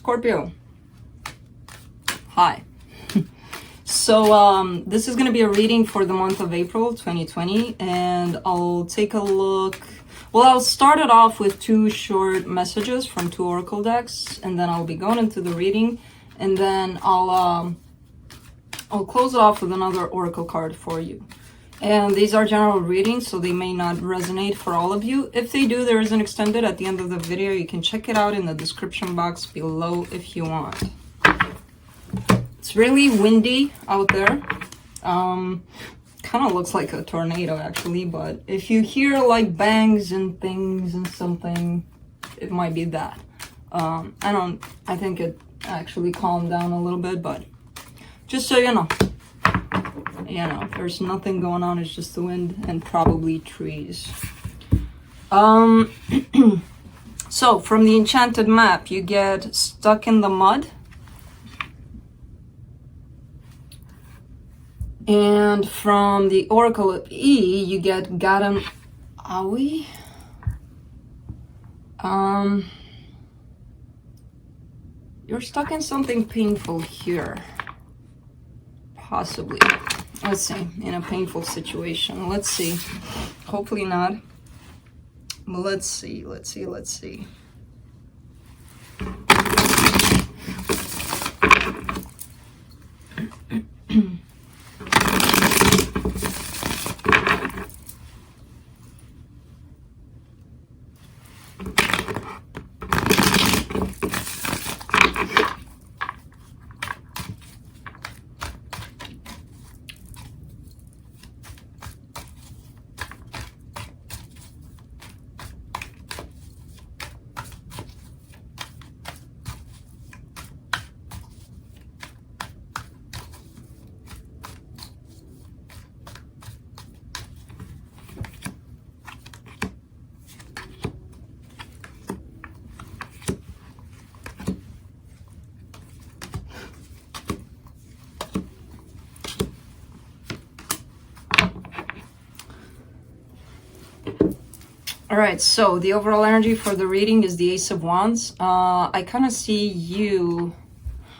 Scorpio, hi. So this is going to be a reading for the month of April 2020, and I'll take a look. Well, I'll start it off with two short messages from two oracle decks, and then I'll be going into the reading, and then I'll close it off with another oracle card for you. And these are general readings, so they may not resonate for all of you. If they do, there is an extended at the end of the video. You can check it out in the description box below if you want. It's really windy out there. Kind of looks like a tornado actually, but if you hear like bangs and things and something, it might be that. I think it actually calmed down a little bit, but just so you know, there's nothing going on. It's just the wind and probably trees. So from the enchanted map, you get stuck in the mud. And from the oracle of E, you get Garam Awi. You're stuck in something painful here. Possibly. Let's see, in a painful situation. Let's see. Hopefully not. But let's see. All right, so the overall energy for the reading is the Ace of Wands. I kind of see you.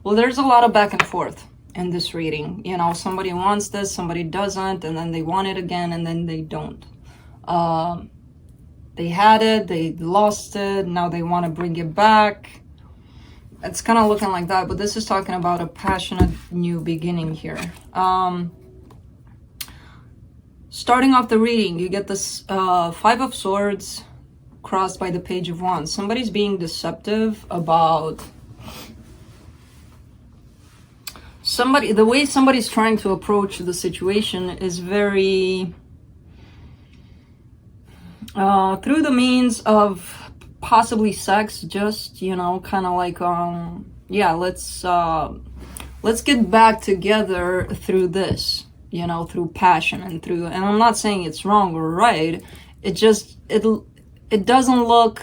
Well, there's a lot of back and forth in this reading. Somebody wants this, somebody doesn't, and then they want it again, and then they don't. They had it, they lost it, now they want to bring it back. It's kind of looking like that, but this is talking about a passionate new beginning here. Starting off the reading, you get this Five of Swords crossed by the Page of Wands. Somebody's being deceptive about the way somebody's trying to approach the situation is very through the means of possibly sex, just kind of like yeah, let's get back together through this. Through passion and I'm not saying it's wrong or right. It doesn't look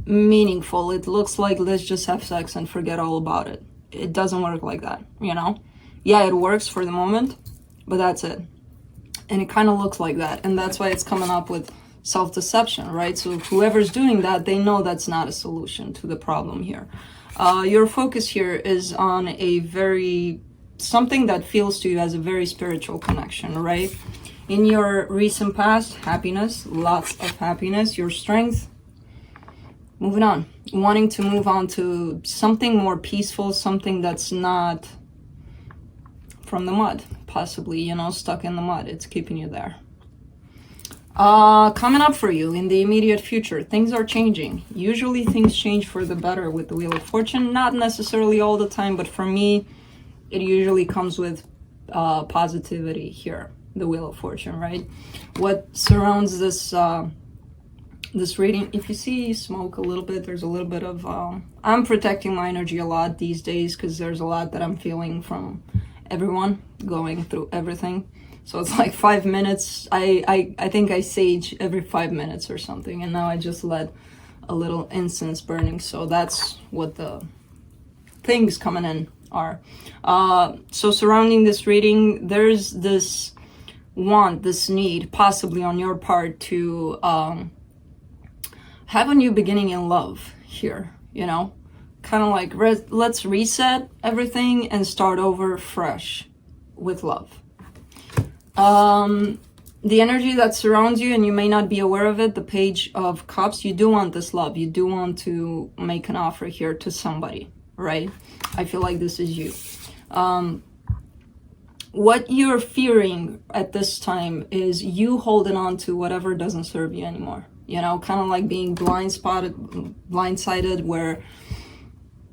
meaningful. It looks like let's just have sex and forget all about it. It doesn't work like that, Yeah, it works for the moment, but that's it. And it kind of looks like that. And that's why it's coming up with self-deception, right? So whoever's doing that, they know that's not a solution to the problem here. Your focus here is on something that feels to you as a very spiritual connection, right? In your recent past, happiness, lots of happiness, your strength, moving on, wanting to move on to something more peaceful, something that's not from the mud, possibly, stuck in the mud. It's keeping you there. Coming up for you in the immediate future, things are changing. Usually things change for the better with the Wheel of Fortune, not necessarily all the time, but for me, it usually comes with positivity here, the Wheel of Fortune, right? What surrounds this this reading, if you see smoke a little bit, there's a little bit of, I'm protecting my energy a lot these days because there's a lot that I'm feeling from everyone going through everything. So it's like 5 minutes. I think I sage every 5 minutes or something, and now I just let a little incense burning. So that's what the things coming in are. So surrounding this reading, there's this want, this need, possibly on your part, to have a new beginning in love here, kind of like, let's reset everything and start over fresh with love. The energy that surrounds you, and you may not be aware of it, the Page of Cups, you do want this love. You do want to make an offer here to somebody, right? I feel like this is you. What you're fearing at this time is you holding on to whatever doesn't serve you anymore. You know, kind of like being blindsided, where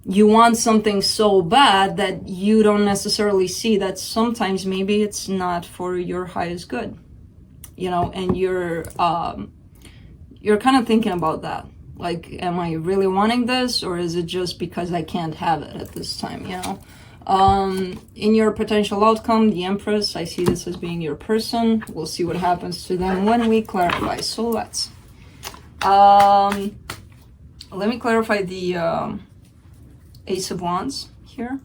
you want something so bad that you don't necessarily see that sometimes maybe it's not for your highest good, you know, and you're kind of thinking about that. Like, am I really wanting this, or is it just because I can't have it at this time, you know? In your potential outcome, the Empress, I see this as being your person. We'll see what happens to them when we clarify. So let me clarify the Ace of Wands here.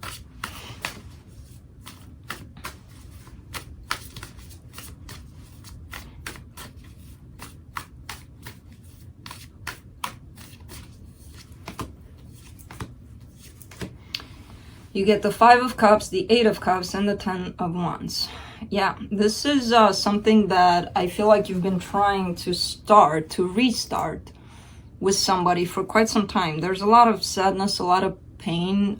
You get the Five of Cups, the Eight of Cups, and the Ten of Wands. Yeah, this is something that I feel like you've been trying to restart with somebody for quite some time. There's a lot of sadness, a lot of pain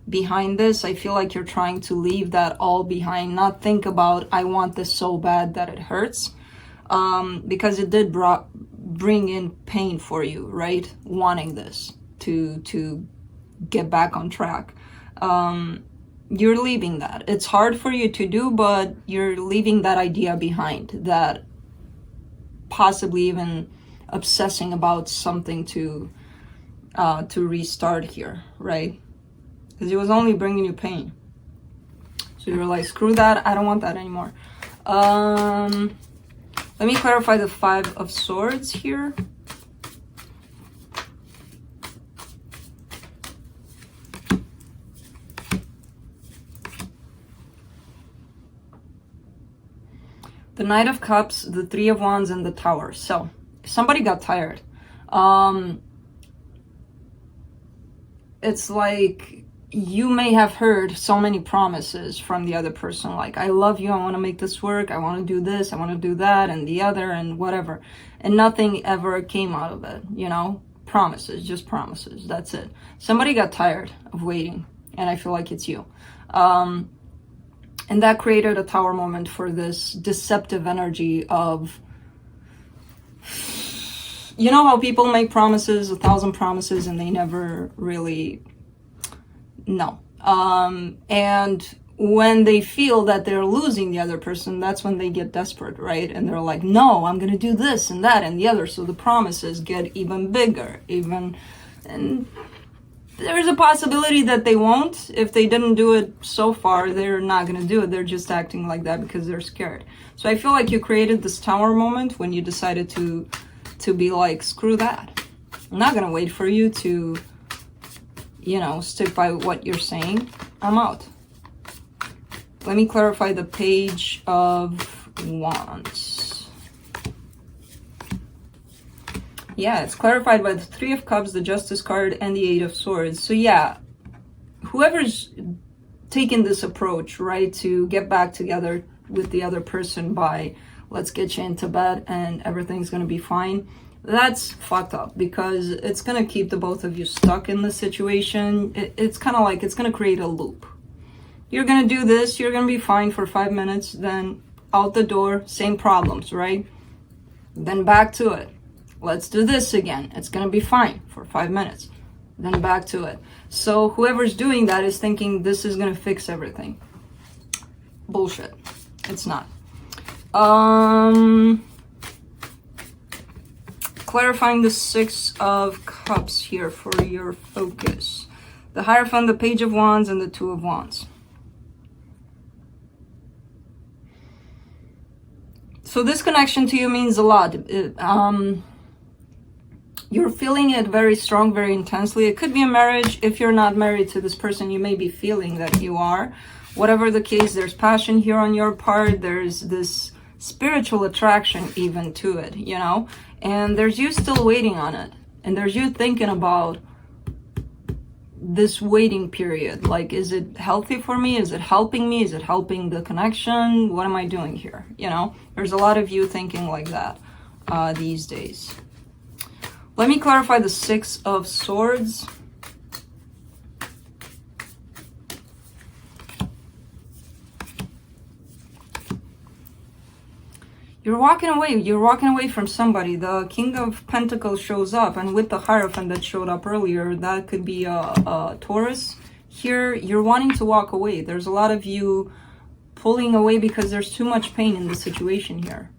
behind this. I feel like you're trying to leave that all behind, not think about, I want this so bad that it hurts, because it did bring in pain for you, right? Wanting this to get back on track. You're leaving that. It's hard for you to do, but you're leaving that idea behind, that possibly even obsessing about something to restart here, right? Because it was only bringing you pain. So you're like, screw that, I don't want that anymore. Let me clarify the Five of Swords here. The Knight of Cups, the Three of Wands, and the Tower. So somebody got tired. It's like you may have heard so many promises from the other person, like, I love you, I want to make this work, I want to do this, I want to do that, and the other, and whatever. And nothing ever came out of it, you know? Promises, just promises, that's it. Somebody got tired of waiting, and I feel like it's you. And that created a Tower moment for this deceptive energy of, you know how people make promises, 1,000 promises, and they never really, no. And when they feel that they're losing the other person, that's when they get desperate, right? And they're like, no, I'm gonna do this and that and the other. So the promises get even bigger, and there's a possibility that they won't. If they didn't do it so far, they're not going to do it. They're just acting like that because they're scared. So I feel like you created this Tower moment when you decided to be like, screw that. I'm not going to wait for you to, you know, stick by what you're saying. I'm out. Let me clarify the Page of Wands. Yeah, it's clarified by the Three of Cups, the Justice card, and the Eight of Swords. So yeah, whoever's taking this approach, right, to get back together with the other person by, let's get you into bed and everything's going to be fine, that's fucked up, because it's going to keep the both of you stuck in this situation. It's kind of like, it's going to create a loop. You're going to do this, you're going to be fine for 5 minutes, then out the door, same problems, right? Then back to it. Let's do this again. It's going to be fine for 5 minutes. Then back to it. So whoever's doing that is thinking this is going to fix everything. Bullshit. It's not. Clarifying the Six of Cups here for your focus. The Hierophant, the Page of Wands, and the Two of Wands. So this connection to you means a lot. You're feeling it very strong, very intensely. It could be a marriage. If you're not married to this person, you may be feeling that you are. Whatever the case, there's passion here on your part. There's this spiritual attraction even to it, you know? And there's you still waiting on it. And there's you thinking about this waiting period. Like, is it healthy for me? Is it helping me? Is it helping the connection? What am I doing here? You know, there's a lot of you thinking like that these days. Let me clarify the Six of Swords. You're walking away from somebody. The King of Pentacles shows up, and with the Hierophant that showed up earlier, that could be a Taurus. Here, you're wanting to walk away. There's a lot of you pulling away because there's too much pain in the situation here.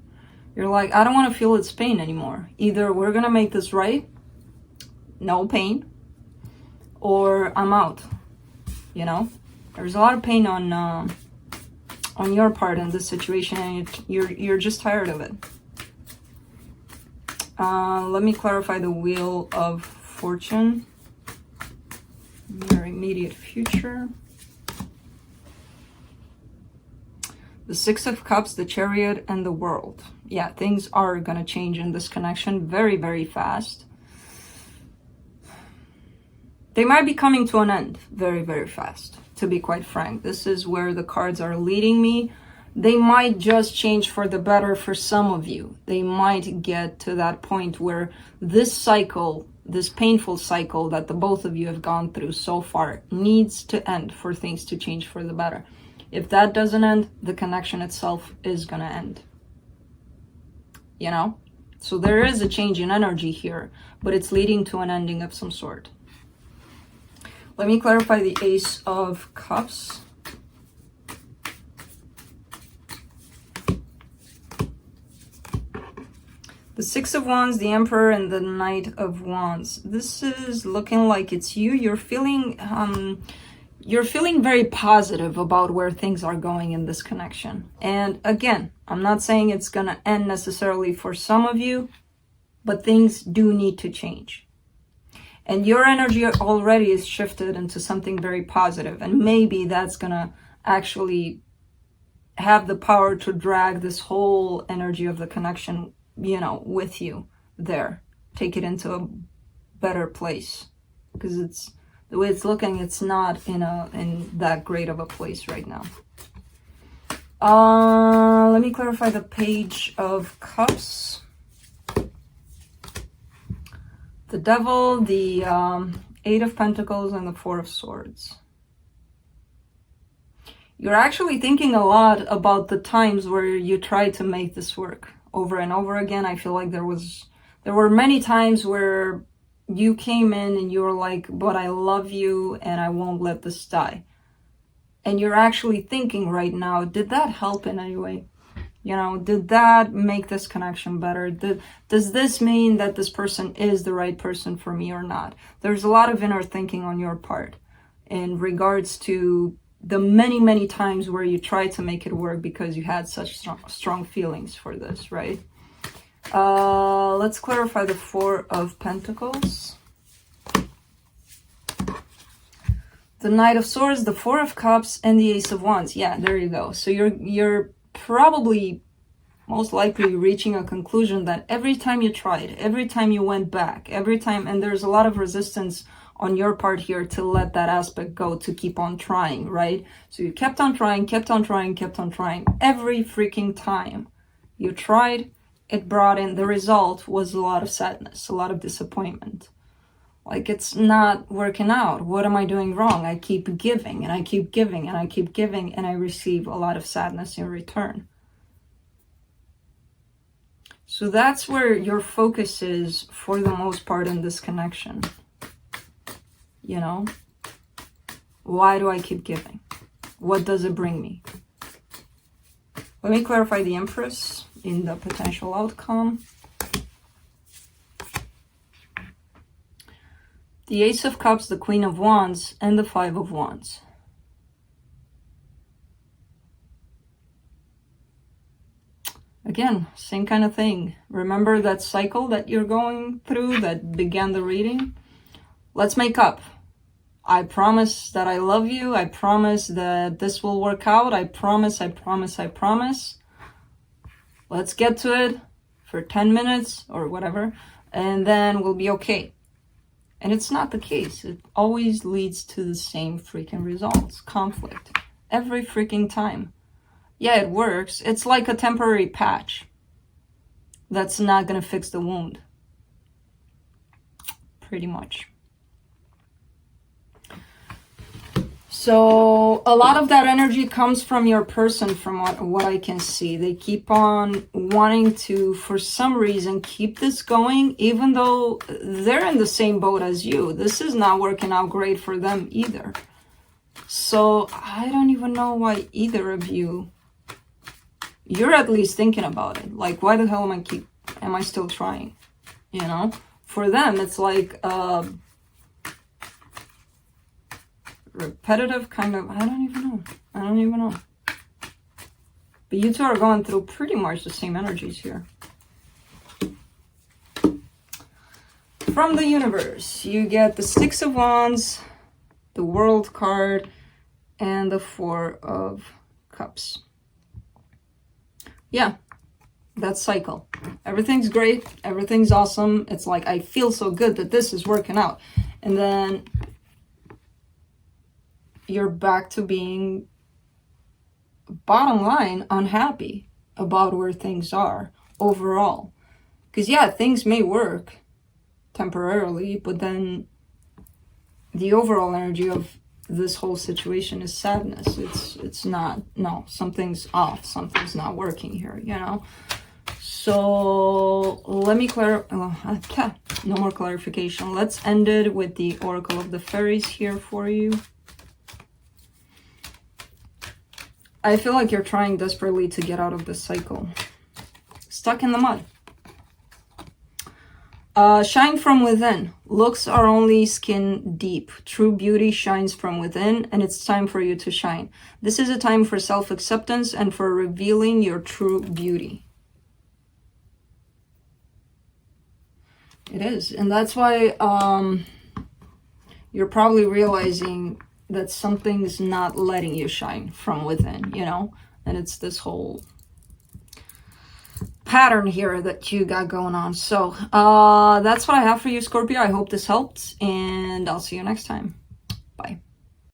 You're like, I don't want to feel its pain anymore. Either we're gonna make this right, no pain, or I'm out. You know, there's a lot of pain on your part in this situation, and you're just tired of it. Let me clarify the Wheel of Fortune. Your immediate future. The Six of Cups, the Chariot, and the World. Yeah, things are gonna change in this connection very, very fast. They might be coming to an end very, very fast, to be quite frank. This is where the cards are leading me. They might just change for the better for some of you. They might get to that point where this cycle, this painful cycle that the both of you have gone through so far, needs to end for things to change for the better. If that doesn't end, the connection itself is gonna end. You know? So there is a change in energy here, but it's leading to an ending of some sort. Let me clarify the Ace of Cups. The Six of Wands, the Emperor, and the Knight of Wands. This is looking like it's you. You're feeling very positive about where things are going in this connection. And again, I'm not saying it's gonna end necessarily for some of you, but things do need to change. And your energy already is shifted into something very positive. And maybe that's gonna actually have the power to drag this whole energy of the connection, you know, with you there. Take it into a better place. Because it's, the way it's looking, it's not in that great of a place right now. Let me clarify the Page of Cups. The Devil, the Eight of Pentacles, and the Four of Swords. You're actually thinking a lot about the times where you tried to make this work over and over again. I feel like there were many times where you came in and you were like, but I love you and I won't let this die. And you're actually thinking right now, did that help in any way? You know, did that make this connection better? Does this mean that this person is the right person for me or not? There's a lot of inner thinking on your part in regards to the many, many times where you tried to make it work because you had such strong feelings for this, right? Let's clarify the Four of Pentacles. The Knight of Swords, the Four of Cups, and the Ace of Wands. Yeah, there you go. So you're probably most likely reaching a conclusion that every time you tried, every time you went back, every time, and there's a lot of resistance on your part here to let that aspect go, to keep on trying, right? So you kept on trying, kept on trying, kept on trying. Every freaking time you tried, it brought in, the result was a lot of sadness, a lot of disappointment. Like, it's not working out. What am I doing wrong? I keep giving and I keep giving and I keep giving, and I receive a lot of sadness in return. So that's where your focus is for the most part in this connection. You know? Why do I keep giving? What does it bring me? Let me clarify the Empress in the potential outcome. The Ace of Cups, the Queen of Wands, and the Five of Wands. Again, same kind of thing. Remember that cycle that you're going through that began the reading? Let's make up. I promise that I love you. I promise that this will work out. I promise, I promise, I promise. Let's get to it for 10 minutes or whatever, and then we'll be okay. And it's not the case. It always leads to the same freaking results. Conflict. Every freaking time. Yeah, it works. It's like a temporary patch. That's not going to fix the wound. Pretty much. So a lot of that energy comes from your person, from what I can see. They keep on wanting to, for some reason, keep this going, even though they're in the same boat as you. This is not working out great for them either. So I don't even know why either of you, you're at least thinking about it. Like, why the hell am I still trying? You know, for them, it's like, repetitive kind of, I don't even know. But you two are going through pretty much the same energies here. From the universe, you get the Six of Wands, the World card, and the Four of Cups. Yeah, that cycle. Everything's great. Everything's awesome. It's like, I feel so good that this is working out. And then you're back to being, bottom line, unhappy about where things are overall. Because yeah, things may work temporarily, but then the overall energy of this whole situation is sadness. It's not, no, something's off, something's not working here, you know. So let me no more clarification. Let's end it with the Oracle of the Fairies here for you. I feel like you're trying desperately to get out of this cycle. Stuck in the mud. Shine from within. Looks are only skin deep. True beauty shines from within, and it's time for you to shine. This is a time for self-acceptance and for revealing your true beauty. It is. And that's why you're probably realizing that something's not letting you shine from within, you know? And it's this whole pattern here that you got going on. So that's what I have for you, Scorpio. I hope this helped, and I'll see you next time.